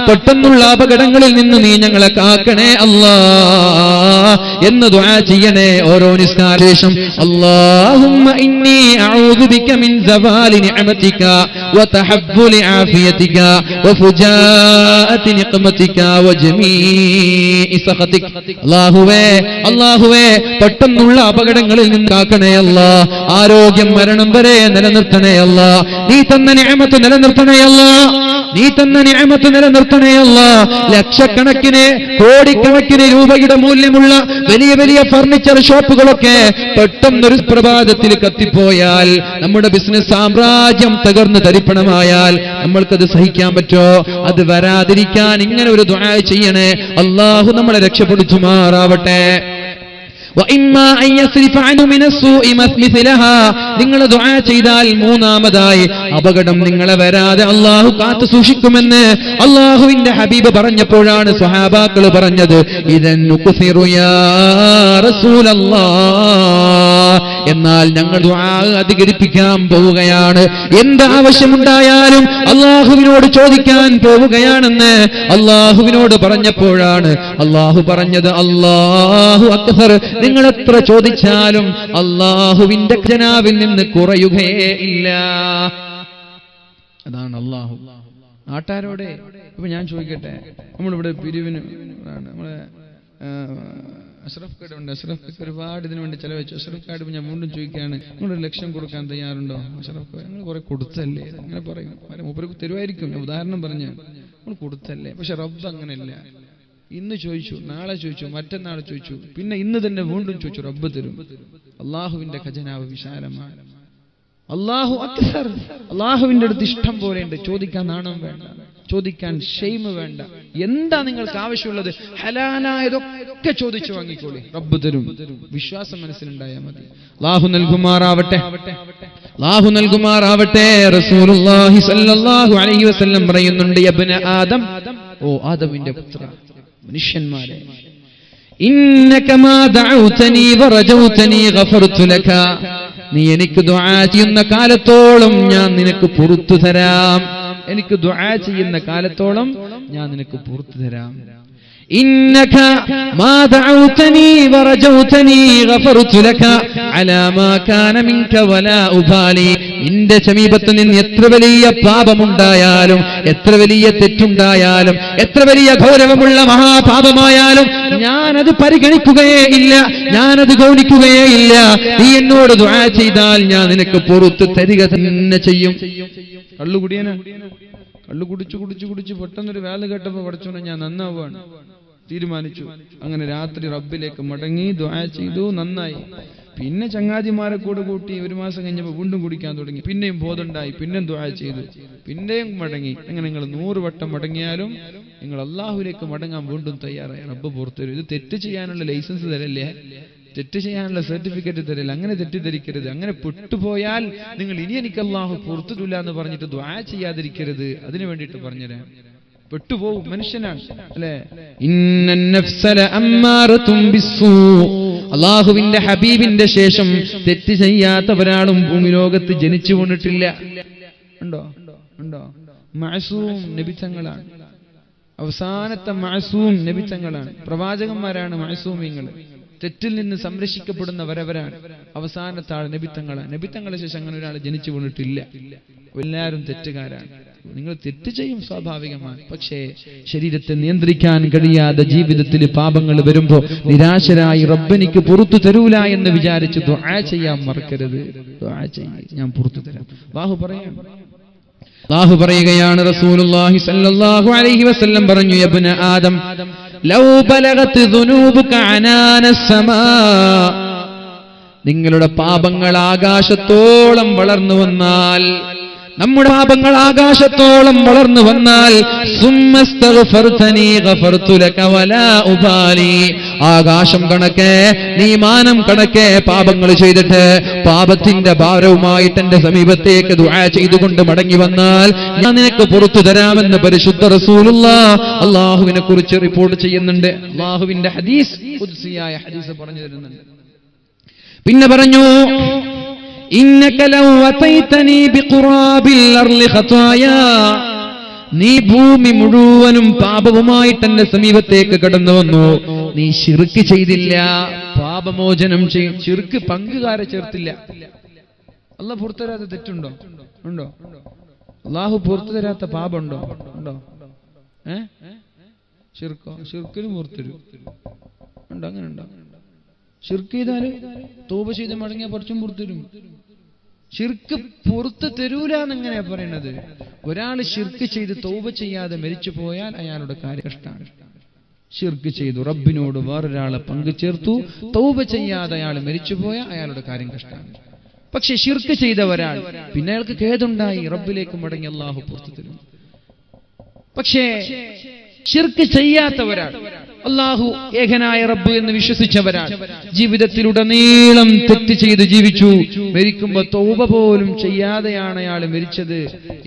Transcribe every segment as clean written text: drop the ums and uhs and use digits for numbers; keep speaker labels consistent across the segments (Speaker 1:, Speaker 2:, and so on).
Speaker 1: പെട്ടെന്നുള്ള അപകടങ്ങളിൽ നിന്ന് നീ ഞങ്ങളെ കാക്കണേ അല്ലാ എന്ന് ദുആ ചെയ്യണേ ഓരോ നിസ്കാരശേഷം. അല്ലാഹുമ്മ ഇന്നി അഊദു ബിക മിൻ സവാലി നിഅമതിക വതഹബ്ബുലി ആഫിയതിക വഫുജാഅതി നിഖ്മതിക വജമീഇ സഖതിക. അല്ലാഹുവേ പെട്ടെന്നുള്ള അപകടങ്ങളിൽ നിന്ന് കാക്കണേ അല്ലാ. ആരോഗ്യം മരണം വരെ നിലനിർത്തണേ അല്ലാ. നീ തന്ന നിഅമത്ത് നിലനിർത്തണേ അല്ലാ. നീ തന്ന നിഅമത്ത് നിലനിർത്തണേ അല്ലാ. ലക്ഷക്കണക്കിന് കോടിക്കണക്കിന് രൂപയുടെ മൂല്യമുള്ള വലിയ വലിയ ഫർണിച്ചർ ഷോപ്പുകളൊക്കെ പെട്ടെന്നൊരു പ്രഭാതത്തിൽ കത്തിപ്പോയാൽ, നമ്മുടെ ബിസിനസ് സാമ്രാജ്യം തകർന്ന് തരിപ്പണമായാൽ നമ്മൾക്കത് സഹിക്കാൻ പറ്റോ? അത് വരാതിരിക്കാൻ ഇങ്ങനെ ഒരു ദുആ ചെയ്യണേ. അല്ലാഹു നമ്മളെ രക്ഷപ്പെടുത്തുമാറാവട്ടെ. നിങ്ങൾ ദുആ ചെയ്താൽ മൂന്നാമതായി അപകടം നിങ്ങളെ വരാതെ അല്ലാഹു കാത്തു സൂക്ഷിക്കുമെന്ന് അല്ലാഹുവിന്റെ ഹബീബ് പറഞ്ഞപ്പോഴാണ് സ്വഹാബാക്കൾ പറഞ്ഞത്, ഇദൻ നുക്സിറു യാ റസൂലല്ലാഹ്. എന്നാൽ ഞങ്ങൾ ദുആ അധികരിപ്പിക്കാൻ പോവുകയാണ്. എന്ത് ആവശ്യമുണ്ടായാലും അല്ലാഹുവിനോട് ചോദിക്കാൻ പോവുകയാണെന്ന് അല്ലാഹുവിനോട് പറഞ്ഞപ്പോഴാണ് അല്ലാഹു പറഞ്ഞത്, അല്ലാഹു അക്ബർ. നിങ്ങൾ എത്ര ചോദിച്ചാലും അല്ലാഹുവിന്റെ ഖജനാവിൽ നിന്ന് കുറയുകയേ ഇല്ല. അതാണ് അല്ലാഹു. നാട്ടാരോടെ ഇപ്പൊ ഞാൻ ചോദിക്കട്ടെ, നമ്മളിവിടെ പിരിവിന് നമ്മളെ അഷ്റഫ് കാർഡ് ഉണ്ട്. അഷ്റഫ് ഒരുപാട് ഇതിനു വേണ്ടി ചെലവഴിച്ചു. അഷ്റഫ് കാർഡ് ഞാൻ വീണ്ടും ചോദിക്കുകയാണ്, നിങ്ങളൊരു ലക്ഷം കൊടുക്കാൻ തയ്യാറുണ്ടോ? അഷ്റഫ് നിങ്ങൾ കുറെ കൊടുത്തല്ലേ അങ്ങനെ പറയും. മൂപ്പർക്ക് തരുമായിരിക്കും, ഞാൻ ഉദാഹരണം പറഞ്ഞു. നമ്മൾ കൊടുത്തല്ലേ. പക്ഷെ റബ്ബ് അങ്ങനെയല്ല. ഇന്ന് ചോദിച്ചു, നാളെ ചോദിച്ചു, മറ്റന്നാൾ ചോദിച്ചു, പിന്നെ ഇന്ന് തന്നെ വീണ്ടും ചോദിച്ചു, റബ്ബ് തരും. അള്ളാഹുവിന്റെ ഖജനാവ് വിശാലമാണ്. അല്ലാഹു അക്ബർ. അല്ലാഹുവിന്റെ അടുത്ത് ഇഷ്ടം പോലെയുണ്ട്. ചോദിക്കാൻ നാണം വേണ്ട, ചോദിക്കാൻ ഷെയിം വേണ്ട. എന്താ നിങ്ങൾക്ക് ആവശ്യമുള്ളത് ഹലാലായതൊക്കെ ചോദിച്ചു വാങ്ങിക്കോളി, റബ്ബ് തരും. വിശ്വാസം മനസ്സിലുണ്ടായാൽ മതി. അല്ലാഹു നൽകുമാറാവട്ടെ, അല്ലാഹു നൽകുമാറാവട്ടെ. റസൂലുള്ളാഹി സ്വല്ലല്ലാഹു അലൈഹി വസല്ലം പറയുന്നുണ്ട്, യബ്ന ആദം, ഓ ആദമിന്റെ പുത്ര, മനുഷ്യന്മാരെ, ഇന്നക മാ ദഅൗതനി വറജൗതനി ഗഫർതു ലക. നീ എനിക്ക് ദുആ ചെയ്യുന്ന കാലത്തോളം ഞാൻ നിനക്ക് പുറത്തു തരാം. എനിക്ക് ദുആ ചെയ്യുന്ന കാലത്തോളം ഞാൻ നിനക്ക് പുറത്തു തരാം. ഇന്നക മാ ദഅൗതനി വറജൗതനി ഗഫർതു ലക അലാ മാ കാന മിൻക വലാ ഉബാലി. നിന്റെ സമീപത്ത് നിന്ന് എത്ര വലിയ പാപമുണ്ടായാലും, എത്ര വലിയ തെറ്റുണ്ടായാലും, എത്ര വലിയ ഗൗരവമുള്ള മഹാപാപമായാലും ഞാനത് പരിഗണിക്കുകയേ ഇല്ല, ഞാനത് ഗൗനിക്കുകയേ ഇല്ല. നീ എന്നോട് ദുആ ചെയ്താൽ ഞാൻ നിനക്ക് പുറത്തു തരിക തന്നെ ചെയ്യും. കള്ളുകുടിയനാ, കള്ളു കുടിച്ചു കുടിച്ചു കുടിച്ച് പെട്ടെന്നൊരു വേല കേട്ടപ്പോ പഠിച്ചോണ്ട് ഞാൻ നന്നാവാണ് തീരുമാനിച്ചു. അങ്ങനെ രാത്രി റബ്ബിലേക്ക് മടങ്ങി ദുആ ചെയ്തു, നന്നായി. പിന്നെ ചങ്ങാതിമാരെ കൂടെ കൂട്ടി ഒരു മാസം കഴിഞ്ഞപ്പോൾ വീണ്ടും കുടിക്കാൻ തുടങ്ങി. പിന്നെയും ബോധമുണ്ടായി, പിന്നെയും ദുആ ചെയ്തു, പിന്നെയും മടങ്ങി. അങ്ങനെ നിങ്ങൾ 100 വട്ടം മടങ്ങിയാലും നിങ്ങൾ അല്ലാഹുവിലേക്ക് മടങ്ങാൻ വീണ്ടും തയ്യാറായി, റബ്ബ് പുറത്തു തരും. ഇത് തെറ്റ് ചെയ്യാനുള്ള ലൈസൻസ് തരല്ലേ, തെറ്റ് ചെയ്യാനുള്ള സർട്ടിഫിക്കറ്റ് തരില്ല. അങ്ങനെ തെറ്റിദ്ധരിക്കരുത്. അങ്ങനെ പെട്ടുപോയാൽ നിങ്ങൾ ഇനി എനിക്ക് അല്ലാഹു പുറത്തില്ല എന്ന് പറഞ്ഞിട്ട് ദുആ ചെയ്യാതിരിക്കരുത്. അതിനു വേണ്ടിയിട്ട് പറഞ്ഞുതരാം. പെട്ടുപോകും, മനുഷ്യനാണ് അല്ലെ. ഇന്നൻ നഫ്സല അമ്മാറതും ബിസ്സൂ. അല്ലാഹുവിന്റെ ഹബീബിന്റെ ശേഷം തെറ്റ് ചെയ്യാത്ത ഒരാളും ഭൂമി ലോകത്ത് ജനിച്ചു വീണിട്ടില്ല. ഉണ്ടോ? ഉണ്ടോ? മഅസൂം നബി തങ്ങളാണ്. അവസാനത്തെ മഅസൂം നബി തങ്ങളാണ്. പ്രവാചകന്മാരാണ് മഅസൂമീങ്ങൾ. തെറ്റിൽ നിന്ന് സംരക്ഷിക്കപ്പെടുന്നവരവരാണ്. അവസാനത്തെ ആൾ നബിത്തങ്ങളാണ്. നബിത്തങ്ങളെ ശേഷം അങ്ങനെ ഒരാൾ ജനിച്ചു വീണിട്ടില്ല. എല്ലാവരും തെറ്റുകാരാണ്. നിങ്ങൾ തെറ്റ് ചെയ്യും, സ്വാഭാവികമാണ്. പക്ഷേ ശരീരത്തെ നിയന്ത്രിക്കാൻ കഴിയാതെ ജീവിതത്തിൽ പാപങ്ങൾ വരുമ്പോൾ നിരാശരായി റബ്ബെനിക്ക് പുറത്തു തരൂല എന്ന് വിചാരിച്ച് ദുആ ചെയ്യാൻ മറക്കരുത്. ദുആ ചെയ്യ്, ഞാൻ പുറത്തു തരാം. അല്ലാഹു പറയുകയാണ്, റസൂലുള്ളാഹി സ്വല്ലല്ലാഹു അലൈഹി വസല്ലം പറഞ്ഞു, യബ്ന ആദം ലൗ ബലഗത് ദുനൂബുക അനാനസ് സമാ. നിങ്ങളുടെ പാപങ്ങൾ ആകാശത്തോളം വളർന്നു വന്നാൽ, നമ്മുടെ പാപങ്ങൾ ആകാശത്തോളം വളർന്നു വന്നാൽ, സുമ്മസ്തഗ്ഫർതനി ഗഫർതു ലക വലാ ഉബാലി. ആകാശം കണക്കെ, നീ മാനം കണക്കെ പാപങ്ങൾ ചെയ്തിട്ട് പാപത്തിന്റെ ഭാരവുമായിട്ട് എന്റെ സമീപത്തേക്ക് ദുആ ചെയ്തുകൊണ്ട് മടങ്ങി വന്നാൽ ഞാൻ നിനക്ക് പുറത്തു തരാമെന്ന് പരിശുദ്ധ റസൂലുള്ളാഹ് അല്ലാഹുവിനെ കുറിച്ച് റിപ്പോർട്ട് ചെയ്യുന്നുണ്ട്. അല്ലാഹുവിന്റെ ഹദീസ്, ഖുദ്സിയായ ഹദീസ് പറഞ്ഞു തരുന്നുണ്ട്. പിന്നെ പറഞ്ഞു, ഇന്നക ലൗ അതൈതനി ബിഖുറാബിൽ അർളി ഖതായാ, നീ ഭൂമി മുഴുവനും പാപവുമായിട്ട് എന്റെ സമീപത്തേക്ക് കടന്നു വന്നു, നീ ശിർക്ക് ചെയ്തില്ല, പാപമോചനം ചെയ്യും. ശിർക്ക് പങ്കുകാരെ ചേർത്തില്ല. അല്ലാഹു പുറത്തു തരാത്ത തെറ്റുണ്ടോ? ഉണ്ടോ? അല്ലാഹു പുറത്തു തരാത്ത പാപമുണ്ടോ? ഉണ്ടോ? ശിർക്കോ? ശിർക്കിനും പുറത്തുതരും. ഉണ്ടോ? അങ്ങനെ ഉണ്ടോ? ശിർക്ക് ചെയ്താല് തൗബ ചെയ്ത് മടങ്ങിയ കുറച്ചും പുറത്തുതരും. ശിർക്ക് പുറത്ത് തരൂല എന്നെങ്ങനെയാ പറയണത്? ഒരാൾ ശിർക്ക് ചെയ്ത് തൗബ ചെയ്യാതെ മരിച്ചു പോയാൽ അയാളുടെ കാര്യം കഷ്ടാണ്. ശിർക്ക് ചെയ്തു, റബ്ബിനോട് വേറൊരാളെ പങ്കു ചേർത്തു, തൗബ ചെയ്യാതെ അയാൾ മരിച്ചുപോയാൽ അയാളുടെ കാര്യം കഷ്ടാണ്. പക്ഷെ ശിർക്ക് ചെയ്ത ഒരാൾ പിന്നെ അയാൾക്ക് ഖേദുണ്ടായി, റബ്ബിലേക്ക് മടങ്ങി അല്ലാഹു പുറത്തു തരും. പക്ഷേ ശിർക്ക് ചെയ്യാത്ത ഒരാൾ, അല്ലാഹു ഏകനായ റബ്ബ് എന്ന് വിശ്വസിച്ചവരാൾ, ജീവിതത്തിലുടനീളം തെറ്റ് ചെയ്ത് ജീവിച്ചു, മരിക്കുമ്പോ തൗബ പോലും ചെയ്യാതെയാണ് അയാൾ മരിച്ചത്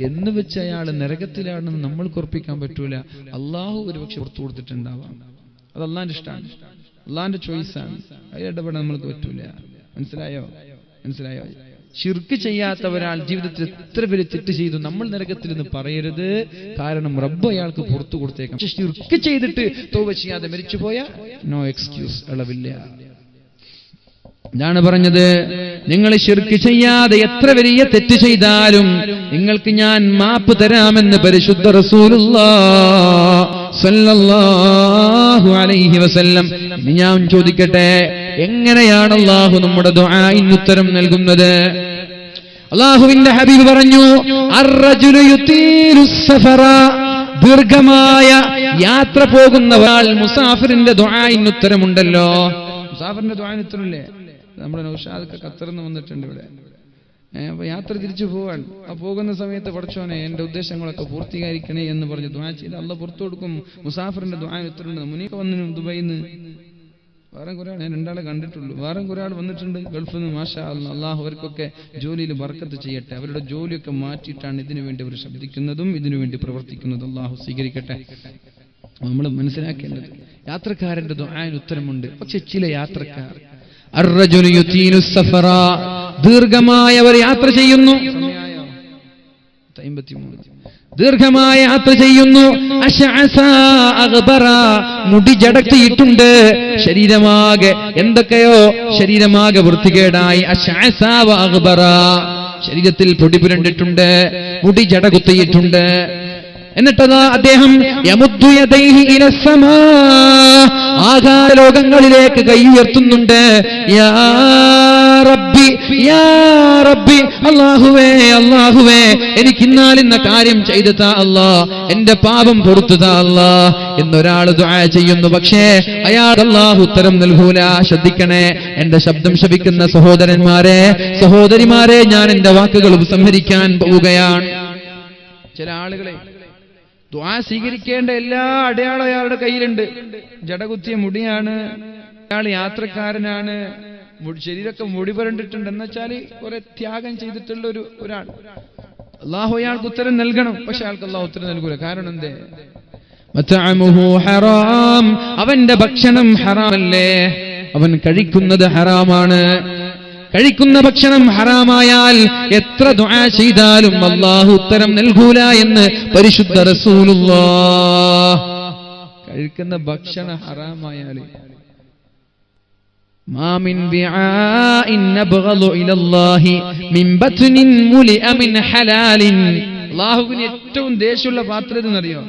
Speaker 1: എന്ന് വെച്ച് അയാൾ നരകത്തിലാണെന്ന് നമ്മൾക്ക് ഉറപ്പിക്കാൻ പറ്റൂല. അല്ലാഹു ഒരുപക്ഷെ പുറത്തു കൊടുത്തിട്ടുണ്ടാവാം. അത് അള്ളാന്റെ ഇഷ്ടമാണ്, അള്ളാന്റെ ചോയ്സാണ്. അതിൽ ഇടപെടാൻ നമ്മൾക്ക് പറ്റൂല. മനസ്സിലായോ? ശിർക്ക് ചെയ്യാത്ത ഒരാൾ ജീവിതത്തിൽ എത്ര പേര് തെറ്റ് ചെയ്തു, നമ്മൾ നരകത്തിൽ നിന്ന് പറയരുത്. കാരണം റബ്ബ് അയാൾക്ക് പുറത്തു കൊടുത്തേക്കാം. പക്ഷെ ശിർക്ക് ചെയ്തിട്ട് തൗബ ചെയ്യാതെ മരിച്ചുപോയാൽ നോ എക്സ്ക്യൂസ്, ഇളവില്ല. ഇതാണ് പറഞ്ഞത്, നിങ്ങൾ ശിർക്ക് ചെയ്യാതെ എത്ര വലിയ തെറ്റ് ചെയ്താലും നിങ്ങൾക്ക് ഞാൻ മാപ്പ് തരാമെന്ന് പരിശുദ്ധ റസൂലുള്ളാഹി സ്വല്ലല്ലാഹു അലൈഹി വസല്ലം. ഞാൻ ചോദിക്കട്ടെ, എങ്ങനെയാണ് അല്ലാഹു നമ്മുടെ ദുആഇന് ഉത്തരം നൽകുന്നത്? അല്ലാഹുവിന്റെ ഹബീബ് പറഞ്ഞു, അർറജുലു യുതീലുസ് സഫറ, ദീർഘമായ യാത്ര പോകുന്ന ഒരാൾ, മുസാഫിറിന്റെ ദുആഇന് ഉത്തരമുണ്ടല്ലോ. മുസാഫിറിന്റെ ദുആഇന് ഉത്തരമില്ലേ? നമ്മുടെ നൗഷാദ് ഖത്തറിൽ നിന്ന് വന്നിട്ടുണ്ട് ഇവിടെ. അപ്പൊ യാത്ര തിരിച്ചു പോവാൻ, ആ പോകുന്ന സമയത്ത് പടച്ചോനെ എന്റെ ഉദ്ദേശങ്ങളൊക്കെ പൂർത്തീകരിക്കണേ എന്ന് പറഞ്ഞ് ദുആ ചെയ്ത് അള്ളാഹ് പുറത്തു കൊടുക്കും. മുസാഫിറിന്റെ ദുആഇന് ഉത്തരമുണ്ട്. മുനീഖ വന്നു ദുബൈന്ന്, വേറെ കുറെ ആൾ, ഞാൻ രണ്ടാളെ കണ്ടിട്ടുള്ളൂ. വേറെ കുറെ ആൾ വന്നിട്ടുണ്ട് ഗൾഫിൽ നിന്ന്. മാഷാ അല്ലാഹ്, അള്ളാഹു അവർക്കൊക്കെ ജോലിയിൽ ബർക്കത്ത് ചെയ്യട്ടെ. അവരുടെ ജോലിയൊക്കെ മാറ്റിയിട്ടാണ് ഇതിനു വേണ്ടി അവർ ശബ്ദിക്കുന്നതും ഇതിനു വേണ്ടി പ്രവർത്തിക്കുന്നതും. അള്ളാഹു സ്വീകരിക്കട്ടെ. നമ്മൾ മനസ്സിലാക്കേണ്ടത്, യാത്രക്കാരന്റെ ദുആഇന് ഉത്തരമുണ്ട്. പക്ഷെ ചില യാത്രക്കാർ അർറജുലു യുതീലുസ് സഫറ, ദീർഘമായവർ യാത്ര ചെയ്യുന്നു. ദീർഘമായ യാത്ര ചെയ്യുന്നു. അശഅസ അഗ്ബറ, മുടി ജടത്തിയിട്ടുണ്ട്, ശരീരമാകെ എന്തൊക്കെയോ ശരീരമാകെ വൃത്തികേടായി. അശഅസ വ അഗ്ബറ, ശരീരത്തിൽ പൊടി പുരണ്ടിട്ടുണ്ട്, മുടി ജട കുത്തിയിട്ടുണ്ട്. എന്നിട്ടതാ അദ്ദേഹം യമുദ്ദു യദൈഹി ഇലസ്സമാ, ആകാശലോകങ്ങളിലേക്ക് കൈ ഉയർത്തുന്നുണ്ട്. യാ റബ്ബി യാ റബ്ബി, അല്ലാഹുവേ അല്ലാഹുവേ, എനിക്ക് ഇന്നാലിന്ന കാര്യം ചെയ്തു താ അല്ലാ, എന്റെ പാപം പൊറുത്തു താ അല്ലാ എന്നൊരാൾ ദുആ ചെയ്യുന്നു. പക്ഷേ അയാൾ അല്ലാഹു ഉത്തരം നൽകൂല. ശ്രദ്ധിക്കണേ എന്റെ ശബ്ദം ശ്രവിക്കുന്ന സഹോദരന്മാരെ, സഹോദരിമാരെ, ഞാൻ എന്റെ വാക്കുകൾ ഉപസംഹരിക്കാൻ പോവുകയാണ്. ചില ആളുകളെ ദുആ സ്വീകരിക്കേണ്ട എല്ലാ അടയാളം അയാളുടെ കയ്യിലുണ്ട്. ജടകുത്തിയ മുടിയാണ്, അയാൾ യാത്രക്കാരനാണ്, ശരീരമൊക്കെ മുടി പുരണ്ടിട്ടുണ്ട്. എന്നുവെച്ചാൽ കുറെ ത്യാഗം ചെയ്തിട്ടുള്ള ഒരാൾ. അല്ലാഹു അയാൾക്ക് ഉത്തരം നൽകണം. പക്ഷെ അയാൾക്ക് അല്ലാഹു ഉത്തരം നൽകൂല. കാരണം എന്തേ? മത്അമുഹു ഹറാം, അവന്റെ ഭക്ഷണം ഹറാമല്ലേ, അവൻ കഴിക്കുന്നത് ഹറാമാണ്. കഴിക്കുന്ന ഭക്ഷണം ഹറാമായാൽ എത്ര ദുആ ചെയ്താലും അല്ലാഹു ഉത്തരം നൽകൂല എന്ന് പരിശുദ്ധ റസൂലുള്ളാഹി. കഴിക്കുന്ന ഭക്ഷണം ഹറാമായാൽ മാ മിൻ ബിആഇൻ നബ്ഗളു ഇലല്ലാഹി മിൻ ബത്നിൻ മുലിഅ മിൻ ഹലാലിൻ. അല്ലാഹുവിന് ഏറ്റവും ദേഷ്യമുള്ള പാത്രം എന്നറിയോ?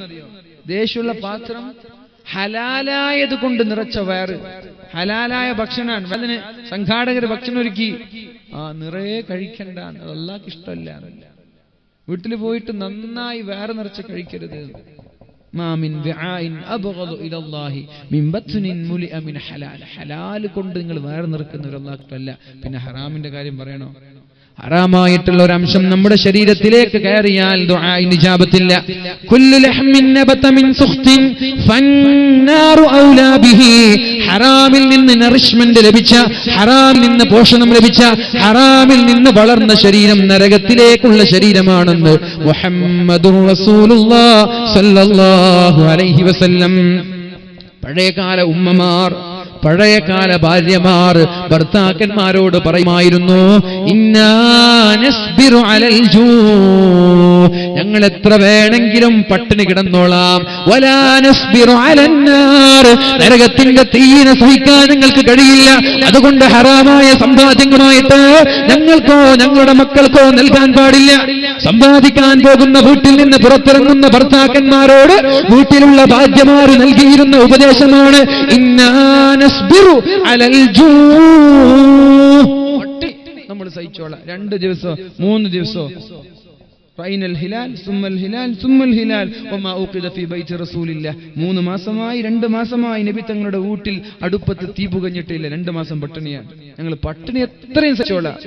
Speaker 1: ദേഷ്യമുള്ള പാത്രം ഹലാലായത് കൊണ്ട് നിറച്ച വയറ്. ഹലാലായ ഭക്ഷണമാണ്. അതിന് സംഘാടകർ ഭക്ഷണം ഒരുക്കി, നിറയെ കഴിക്കണ്ട, അത് അല്ലാഹുവിന് ഇഷ്ടമല്ല. വീട്ടിൽ പോയിട്ട് നന്നായി വയറ് നിറച്ച് കഴിക്കരുത്. ഹലാൽ കൊണ്ട് നിങ്ങൾ വയറ് നിറക്കുന്നവർ അല്ലാഹുവിന് ഇഷ്ടമല്ല. പിന്നെ ഹറാമിന്റെ കാര്യം പറയണോ? ഹറാമായിട്ടുള്ള ഒരു അംശം നമ്മുടെ ശരീരത്തിലേക്ക് കയറിയാൽ ദുആഇന് ഇജാബത്തില്ല. കുല്ലു ലഹ്മിൻ നബത മിൻ സുഖ്തിൻ ഫന്നാറു ഔലാ ബിഹി, ഹറാമിൽ നിന്ന് നറിഷ്മെന്റ് ലഭിച്ച, ഹറാമിൽ നിന്ന് പോഷണം ലഭിച്ച, ഹറാമിൽ നിന്ന് വളർന്ന ശരീരം നരകത്തിലേക്കുള്ള ശരീരമാണെന്ന് മുഹമ്മദുർ റസൂലുള്ളാഹി സ്വല്ലല്ലാഹു അലൈഹി വസല്ലം. പഴയകാല ഉമ്മമാർ, പഴയകാല ഭാര്യമാർ ഭർത്താക്കന്മാരോട് പറയുമായിരുന്നു, ഇന്നാ നസ്ബിറു അലൽ ജൂ, ഞങ്ങൾ എത്ര വേണമെങ്കിലും പട്ടിണി കിടന്നോളാം. വലാ നസ്ബിറു അലന്നാർ, നരകത്തിന്റെ തീയിനെ സഹിക്കാൻ ഞങ്ങൾക്ക് കഴിയില്ല. അതുകൊണ്ട് ഹറാമായ സമ്പാദ്യങ്ങളുമായിട്ട് ഞങ്ങൾക്കോ ഞങ്ങളുടെ മക്കൾക്കോ നൽകാൻ പാടില്ല. സമ്പാദിക്കാൻ പോകുന്ന വീട്ടിൽ നിന്ന് പുറത്തിറങ്ങുന്ന ഭർത്താക്കന്മാരോട് വീട്ടിലുള്ള ഭാര്യമാര് നൽകിയിരുന്ന ഉപദേശമാണ് ഇന്നാ നസ്ബിറു അലൽ ജൂ, നമ്മൾ സഹിച്ചോളാം. 2 ദിവസമോ 3 ദിവസമോ റൈനൽ ഹിലാൽ സുമ്മൽ ഹിലാൽ സുമ്മൽ ഹിലാൽ വമാ ഉഖിദ ഫീ ബൈതി റസൂലില്ലാഹ്. 3 മാസമായി 2 മാസമായി നബി തങ്ങളുടെ വീട്ടിൽ അടുപ്പത്ത് തീ പുകഞ്ഞിട്ടില്ല. 2 മാസം പട്ടിണിയാണ്. ഞങ്ങൾ പട്ടിണി എത്രയും സഹിച്ചോളാം.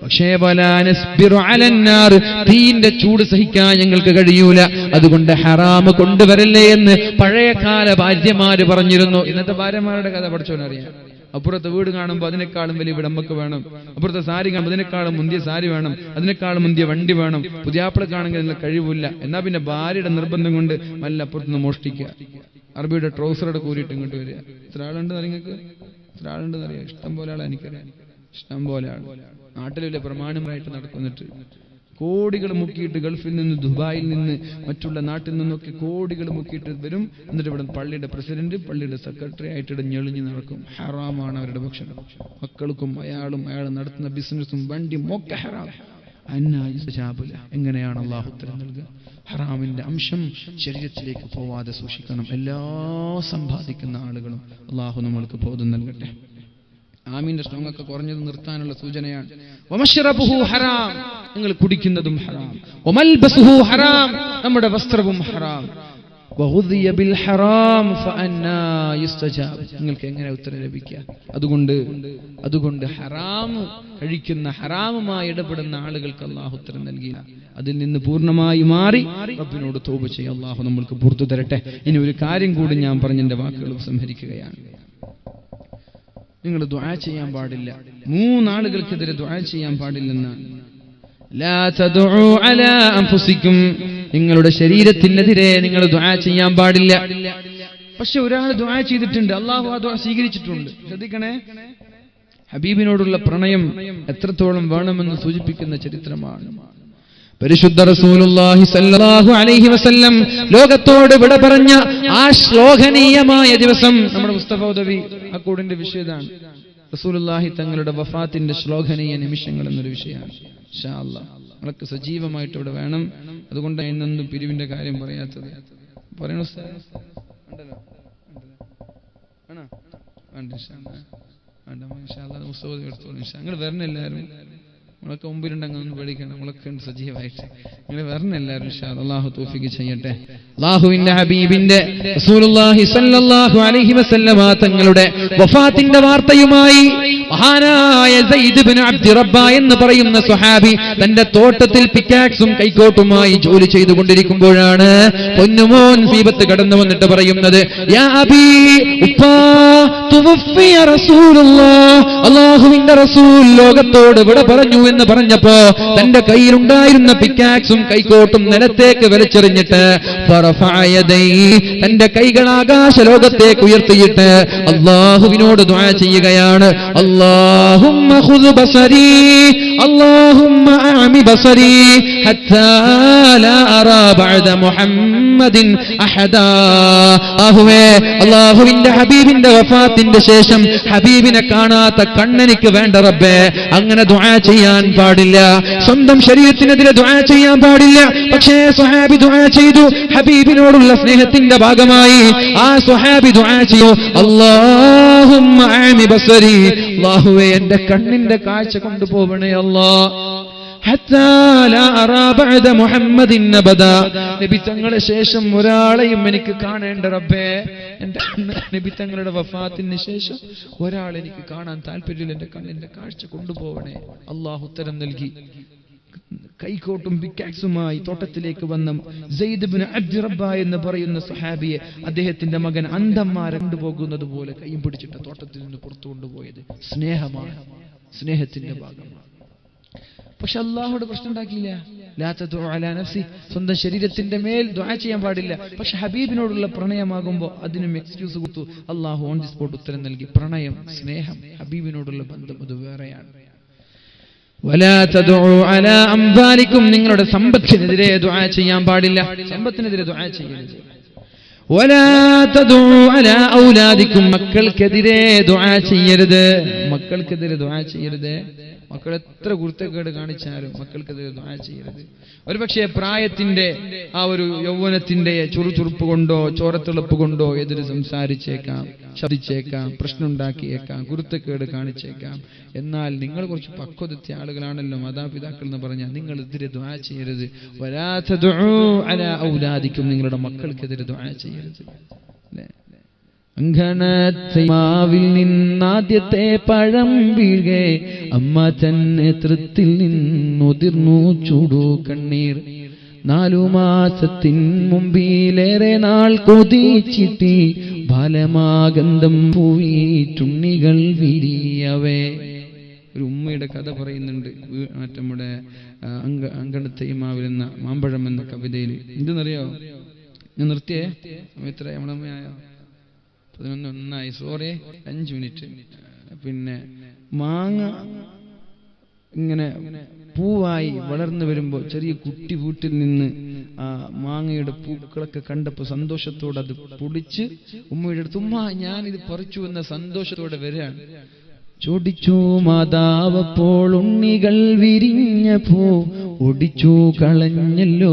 Speaker 1: പക്ഷേ വലാ നസ്ബിറു അലന്നാർ, തീന്റെ ചൂട് സഹിക്കാൻ ഞങ്ങൾക്ക് കഴിയൂല. അതുകൊണ്ട് ഹറാം കൊണ്ടുവരല്ലേ എന്ന് പഴയകാല ഭാര്യമാര് പറഞ്ഞിരുന്നു. ഇന്നത്തെ ഭാര്യമാരുടെ കഥ പഠിച്ചോനറിയാം. അപ്പുറത്തെ വീട് കാണുമ്പോൾ അതിനേക്കാളും വലിയ വീട് നമുക്ക് വേണം, അപ്പുറത്തെ സാരി കാണുമ്പോൾ അതിനേക്കാളും മുന്തിയ സാരി വേണം, അതിനേക്കാളും മുന്തിയ വണ്ടി വേണം. പുതിയാപ്പിളക്കാണെങ്കിൽ അതിന് കഴിവില്ല. എന്നാ പിന്നെ ഭാര്യയുടെ നിർബന്ധം കൊണ്ട് നല്ല അപ്പുറത്തുനിന്ന് മോഷ്ടിക്കുക, അറബിയുടെ ട്രൗസറുടെ കൂരിയിട്ട് ഇങ്ങോട്ട് വരിക. ഇത്ര ആളുണ്ടെന്ന് നിങ്ങൾക്ക്, ഇത്ര ആളുണ്ടെന്ന് അറിയാം. ഇഷ്ടം പോലെ ആളെ എനിക്കറിയാം, ഇഷ്ടം പോലെ ആൾ നാട്ടിൽ വലിയ പ്രമാണമായിട്ട് നടക്കുന്നിട്ട് കോടികൾ മുക്കിയിട്ട് ഗൾഫിൽ നിന്ന് ദുബായിൽ നിന്ന് മറ്റുള്ള നാട്ടിൽ നിന്നൊക്കെ കോടികൾ മുക്കിയിട്ട് വരും. എന്നിട്ട് ഇവിടെ പള്ളിയുടെ പ്രസിഡന്റ് പള്ളിയുടെ സെക്രട്ടറി ആയിട്ട് ഞെളിഞ്ഞ് നടക്കും. ഹറാമാണ് അവരുടെ ഭക്ഷണം. മക്കൾക്കും അയാൾ നടത്തുന്ന ബിസിനസ്സും വണ്ടിയും ഒക്കെ ഹറാം. എങ്ങനെയാണ് അള്ളാഹു ഉത്തരം നൽകുക? ഹറാമിന്റെ അംശം ശരീരത്തിലേക്ക് പോവാതെ സൂക്ഷിക്കണം. എല്ലാ സമ്പാദിക്കുന്ന ആളുകളും അള്ളാഹു നമ്മൾക്ക് ബോധം നൽകട്ടെ. ആമീന്റെ സ്ട്രോങ് ഒക്കെ കുറഞ്ഞത് നിർത്താനുള്ള സൂചനയാണ്. വമശ്റബുഹു ഹറാം, നിങ്ങൾ കുടിക്കുന്നതും ഹറാം. വമൽബസുഹു ഹറാം, നമ്മുടെ വസ്ത്രവും ഹറാം. വഗുദിയ ബിൽ ഹറാം ഫഅന്നാ യുസ്തജാബ്, നിങ്ങൾക്ക് എങ്ങനെ ഉത്തരം ലഭിക്കുക? അതുകൊണ്ട് ഹറാം കഴിക്കുന്ന, ഹറാമുമായി ഇടപെടുന്ന ആളുകൾക്ക് അള്ളാഹു ഉത്തരം നൽകിയില്ല. അതിൽ നിന്ന് പൂർണ്ണമായി മാറി റബ്ബിനോട് തൗബ ചെയ്യുക. അള്ളാഹു നമ്മൾക്ക് പുറത്തു തരട്ടെ. ഇനി ഒരു കാര്യം കൂടി ഞാൻ പറഞ്ഞെന്റെ വാക്കുകൾ സംഹരിക്കുകയാണ്. നിങ്ങൾ ദുആ ചെയ്യാൻ പാടില്ല. 3 ആളുകൾക്കെതിരെ ദുആ ചെയ്യാൻ പാടില്ലെന്നാണ്. ലാ തദ്ഉ അലാ അൻഫുസികും, നിങ്ങളുടെ ശരീരത്തിനെതിരെ നിങ്ങൾ ദുആ ചെയ്യാൻ പാടില്ല. പക്ഷെ ഒരാൾ ദുആ ചെയ്തിട്ടുണ്ട്, അല്ലാഹു ആ ദുആ സ്വീകരിച്ചിട്ടുണ്ട്. ശ്രദ്ധിക്കണേ, ഹബീബിനോടുള്ള പ്രണയം എത്രത്തോളം വേണമെന്ന് സൂചിപ്പിക്കുന്ന ചരിത്രമാണ്. പരിശുദ്ധ റസൂലുള്ളാഹി സ്വല്ലല്ലാഹു അലൈഹി വസല്ലം ലോകത്തോട് വിട പറഞ്ഞ ആ ശ്ലോകനീയമായ ദിവസം, നമ്മുടെ മുസ്തഫ ഉദവി ആ കൂടിന്റെ വിഷയമാണ്. റസൂലുള്ളാഹി തങ്ങളുടെ വഫാത്തിന്റെ ശ്ലോകനീയ നിമിഷങ്ങൾ എന്നൊരു വിഷയമാണ്. ഇൻഷാ അല്ലാഹ് നമ്മളൊക്കെ സജീവമായിട്ട് ഇവിടെ വേണം. അതുകൊണ്ട് ഇന്നൊന്നും പിരിവിന്റെ കാര്യം പറയാത്തത്. പറയണോ ഉണ്ടല്ലോ, ആണോ? വേണ്ട ഇൻഷാ അല്ലാഹ് മുസ്തഫ ഉദവി എടുത്തോളൂ. നിങ്ങൾ വരണം എല്ലാവരും. നമ്മളൊക്കെ മുമ്പിലുണ്ടെങ്കിൽ ഒന്ന് പേടിക്കണം. നമ്മളൊക്കെ ഉണ്ട് സജീവമായിട്ട്. നിങ്ങൾ വരണം എല്ലാവരും ഇൻഷാ അല്ലാഹ്. അല്ലാഹു തൗഫീഖ് ചെയ്യട്ടെ. അല്ലാഹുവിന്റെ ഹബീബിന്റെ റസൂലുള്ളാഹി സ്വല്ലല്ലാഹു അലൈഹി വസല്ലമ തങ്ങളുടെ വഫാത്തിന്റെ വാർത്തയുമായി മഹാനായ സയ്യിദ് ഇബ്നു അബ്ദി റബ്ബ എന്ന് പറയുന്ന സ്വഹാബി തന്റെ തോട്ടത്തിൽ പിക്കാക്സും കൈക്കോട്ടുമായി ജോലി ചെയ്തുകൊണ്ടിരിക്കുമ്പോഴാണ് പൊന്നുമോൻ സീബത്ത് കടന്നു വന്നിട്ട് പറയുന്നത്, യാ അബീ, ഉപ്പാ, തുവഫിയ റസൂലുള്ളാഹ്, അല്ലാഹുവിന്റെ റസൂൽ ലോകത്തോട് വിട പറഞ്ഞു എന്ന് പറഞ്ഞപ്പോ തന്റെ കയ്യിലുണ്ടായിരുന്ന പിക്കാക്സും കൈക്കോട്ടും നിലത്തേക്ക് വലിച്ചെറിഞ്ഞിട്ട് തന്റെ കൈകൾ ആകാശ ലോകത്തേക്ക് ഉയർത്തിയിട്ട് അല്ലാഹുവിനോട് ദുആ ചെയ്യുകയാണ്. അല്ലാഹുമ്മ ഖുദ് ബസരി, അല്ലാഹുമ്മ അഅമി ബസരി ഹത്താ ലാ അറാ ബഅദ മുഹമ്മദിൻ അഹദാ. അല്ലാഹുവിന്റെ ഹബീബിന്റെ വഫാത്തിന്റെ ശേഷം ഹബീബിനെ കാണാത്ത കണ്ണെനിക്ക് വേണ്ട റബ്ബേ. അങ്ങനെ ദുആ ചെയ്യാൻ പാടില്ല. സ്വന്തം ശരീരത്തിനെതിരെ ദുആ ചെയ്യാൻ പാടില്ല. പക്ഷേ സ്വഹാബി ദുആ ചെയ്തു. ഹബീബിനോടുള്ള സ്നേഹത്തിന്റെ ഭാഗമായി ആ സ്വഹാബി ദുആ ചെയ്തു, അല്ലാഹുമ്മ അഅമി ബസരി, അല്ലാഹുവേ എന്റെ കണ്ണിന്റെ കാഴ്ച കൊണ്ടുപോവണേ അല്ലാഹ്. നബി തങ്ങളുടെ ശേഷം ഒരാളെയും എനിക്ക് കാണേണ്ട റബ്ബേ. എന്റെ നബി തങ്ങളുടെ വഫാത്തിന് ശേഷം ഒരാൾ എനിക്ക് കാണാൻ താല്പര്യമില്ല. എന്റെ കണ്ണിന്റെ കാഴ്ച കൊണ്ടുപോവണേ. അള്ളാഹു ഉത്തരം നൽകി. കൈക്കോട്ടും പിക്കാക്സുമായി തോട്ടത്തിലേക്ക് വന്ന സയ്യിദ് ഇബ്നു അബ്ദി റബ്ബ എന്ന് പറയുന്ന സ്വഹാബിയെ അദ്ദേഹത്തിന്റെ മകൻ അന്ധന്മാരെ കൊണ്ടുപോകുന്നത് പോലെ കൈയും പിടിച്ചിട്ട് തോട്ടത്തിൽ നിന്ന് പുറത്തു കൊണ്ടുപോയത് സ്നേഹമാണ്, സ്നേഹത്തിന്റെ ഭാഗമാണ്. പക്ഷെ അള്ളാഹുടെ പ്രശ്നം ഉണ്ടാക്കിയില്ല. ലാ തദ്ഉ അലാ നഫ്സി, സ്വന്തം ശരീരത്തിന്റെ മേൽ ദുആ ചെയ്യാൻ പാടില്ല. പക്ഷെ ഹബീബിനോടുള്ള പ്രണയമാകുമ്പോൾ അതിനും എക്സ്ക്യൂസ് കൊടുത്തു. അള്ളാഹു ഓൺ ദി സ്പോട്ട് ഉത്തരം നൽകി. പ്രണയം, സ്നേഹം, ഹബീബിനോടുള്ള ബന്ധം അത് വേറെയാണ്. വലാ തദഉ അലാ അംവാലിക്കും, നിങ്ങളുടെ സമ്പത്തിനെതിരെ ദുആ ചെയ്യാൻ പാടില്ല. സമ്പത്തിനെതിരെ ദുആ ചെയ്യരുത്. വലാ തദഉ അലാ ഔലാദിക്കും, മക്കൾക്കെതിരെ ദുആ ചെയ്യരുത്. മക്കൾക്കെതിരെ ദുആ ചെയ്യരുത്. മക്കൾ എത്ര കുരുത്തക്കേട് കാണിച്ചാലും മക്കൾക്കെതിരെ ദുആ ചെയ്യരുത്. ഒരുപക്ഷെ പ്രായത്തിന്റെ ആ ഒരു യൗവനത്തിന്റെ ചുറുചുറുപ്പ് കൊണ്ടോ ചോരത്തിളപ്പ് കൊണ്ടോ എതിര് സംസാരിച്ചേക്കാം, ശബ്ദിച്ചേക്കാം, പ്രശ്നമുണ്ടാക്കിയേക്കാം, കുരുത്തക്കേട് കാണിച്ചേക്കാം. എന്നാൽ നിങ്ങൾ കുറച്ച് പക്വതത്തെ ആളുകളാണല്ലോ, മാതാപിതാക്കൾ എന്ന് പറഞ്ഞാൽ നിങ്ങൾ എതിരെ ദുആ ചെയ്യരുത്. വലാ തദഉ അലാ ഔലാദിക്കും, നിങ്ങളുടെ മക്കൾക്കെതിരെ ദുആ ചെയ്യരുത്. അങ്കണത്തൈമാവിൽ നിന്നാദ്യത്തെ പഴം വീഴെ അമ്മ നേതൃത്വത്തിൽ നിന്നുതിർന്നു ചൂടു കണ്ണീർ. 4 മാസത്തിൻ മുമ്പിലേറെ നാൾ കൊതിച്ചിട്ടി ബാലമാഗന്ധം പൂവിറ്റുണ്ണികൾ വിരിയവേ. ഒരു ഉമ്മയുടെ കഥ പറയുന്നുണ്ട് നമ്മുടെ അങ്കണത്തൈമാവിൽ എന്ന മാമ്പഴം എന്ന കവിതയിൽ. എന്തെന്നറിയോ? ഞാൻ നിർത്തിയേ, എത്ര നമ്മളമ്മയായോ? 11 സോറി 5 മിനിറ്റ്. പിന്നെ മാങ്ങ ഇങ്ങനെ പൂവായി വളർന്നു വരുമ്പോൾ ചെറിയ കുട്ടി വീട്ടിൽ നിന്ന് ആ മാങ്ങയുടെ പൂക്കളൊക്കെ കണ്ടപ്പോൾ സന്തോഷത്തോടെ അത് പൊടിച്ച് ഉമ്മയുടെ അടുത്ത്, ഉമ്മ ഞാനിത് പറിച്ചു എന്ന സന്തോഷത്തോടെ വരികയാണ്. ചോദിച്ചു മാതാവപ്പോൾ ഉണ്ണികൾ വിരിഞ്ഞപ്പോ ഒടിച്ചു കളഞ്ഞല്ലോ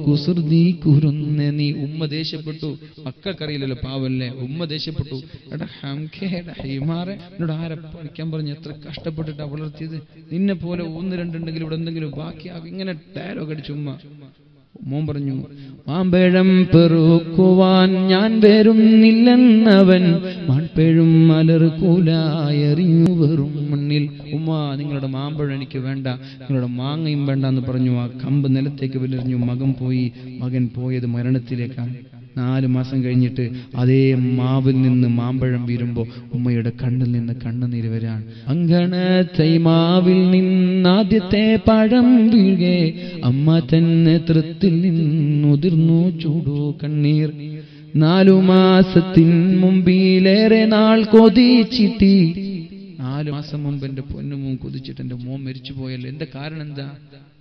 Speaker 1: കുസൃതി കുരുന്ന നീ. ഉമ്മ ദേഷ്യപ്പെട്ടു. മക്കൾക്കറിയില്ലല്ലോ, പാവല്ലേ. ഉമ്മ ദേഷ്യപ്പെട്ടു. എടാ ഹംഖേടാ ഹൈമാറെ, എന്നോട് ആരെ പഠിക്കാൻ പറഞ്ഞു? എത്ര കഷ്ടപ്പെട്ടിട്ടാ വളർത്തിയത്. നിന്നെ പോലെ 1-2 ഉണ്ടെങ്കിലും ഇവിടെ എന്തെങ്കിലും ബാക്കിയാകും. ഇങ്ങനെ ഡയലോഗ് അടിച്ചു ഉമ്മ. മോൻ പറഞ്ഞു, മാമ്പഴം പെറുക്കുവാൻ ഞാൻ വരുന്നില്ലെന്നവൻ മാൺപേഴും മലർക്കൂലായെറിഞ്ഞു വെറും മണ്ണിൽ. ഉമ്മ നിങ്ങളുടെ മാമ്പഴം എനിക്ക് വേണ്ട, നിങ്ങളുടെ മാങ്ങയും വേണ്ട എന്ന് പറഞ്ഞു. ആ കമ്പ് നിലത്തേക്ക് വിലെറിഞ്ഞു. മകൻ പോയത് മരണത്തിലേക്കാണ്. 4 മാസം കഴിഞ്ഞിട്ട് അതേ മാവിൽ നിന്ന് മാമ്പഴം വീരുമ്പോൾ ഉമ്മയുടെ കണ്ണിൽ നിന്ന് കണ്ണുനീര് വരാണ്. അങ്കണത്തൈമാവിൽ നിന്നാദ്യത്തെ പഴം വീഴെ അമ്മ നേതൃത്വത്തിൽ നിന്നുതിർന്നു ചൂടു കണ്ണീർ. 4 മാസത്തിൻ മുമ്പിലേറെ നാൾ കൊതിച്ചിട്ടി. 4 മാസം മുമ്പ് എന്റെ പൊന്നുമോൻ കൊതിച്ചിട്ട് എന്റെ മോൻ മരിച്ചു പോയല്ലോ. എന്റെ കാരണം എന്താ?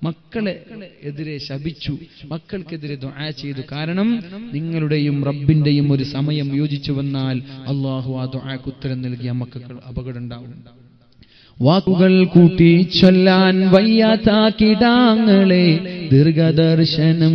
Speaker 1: മക്കളെ എതിരെ ശപിച്ചു, മക്കൾക്കെതിരെ ദുആ ചെയ്തു. കാരണം നിങ്ങളുടെയും റബ്ബിന്റെയും ഒരു സമയം യോജിച്ചു വന്നാൽ അല്ലാഹു ആ ദുആക്ക് ഉത്തരം നൽകിയ മക്കൾക്ക് അപകടം ഉണ്ടാവും. വാക്കുകൾ കൂട്ടി ചൊല്ലാൻ വയ്യാത്ത കിടാങ്ങളെ ദീർഘദർശനം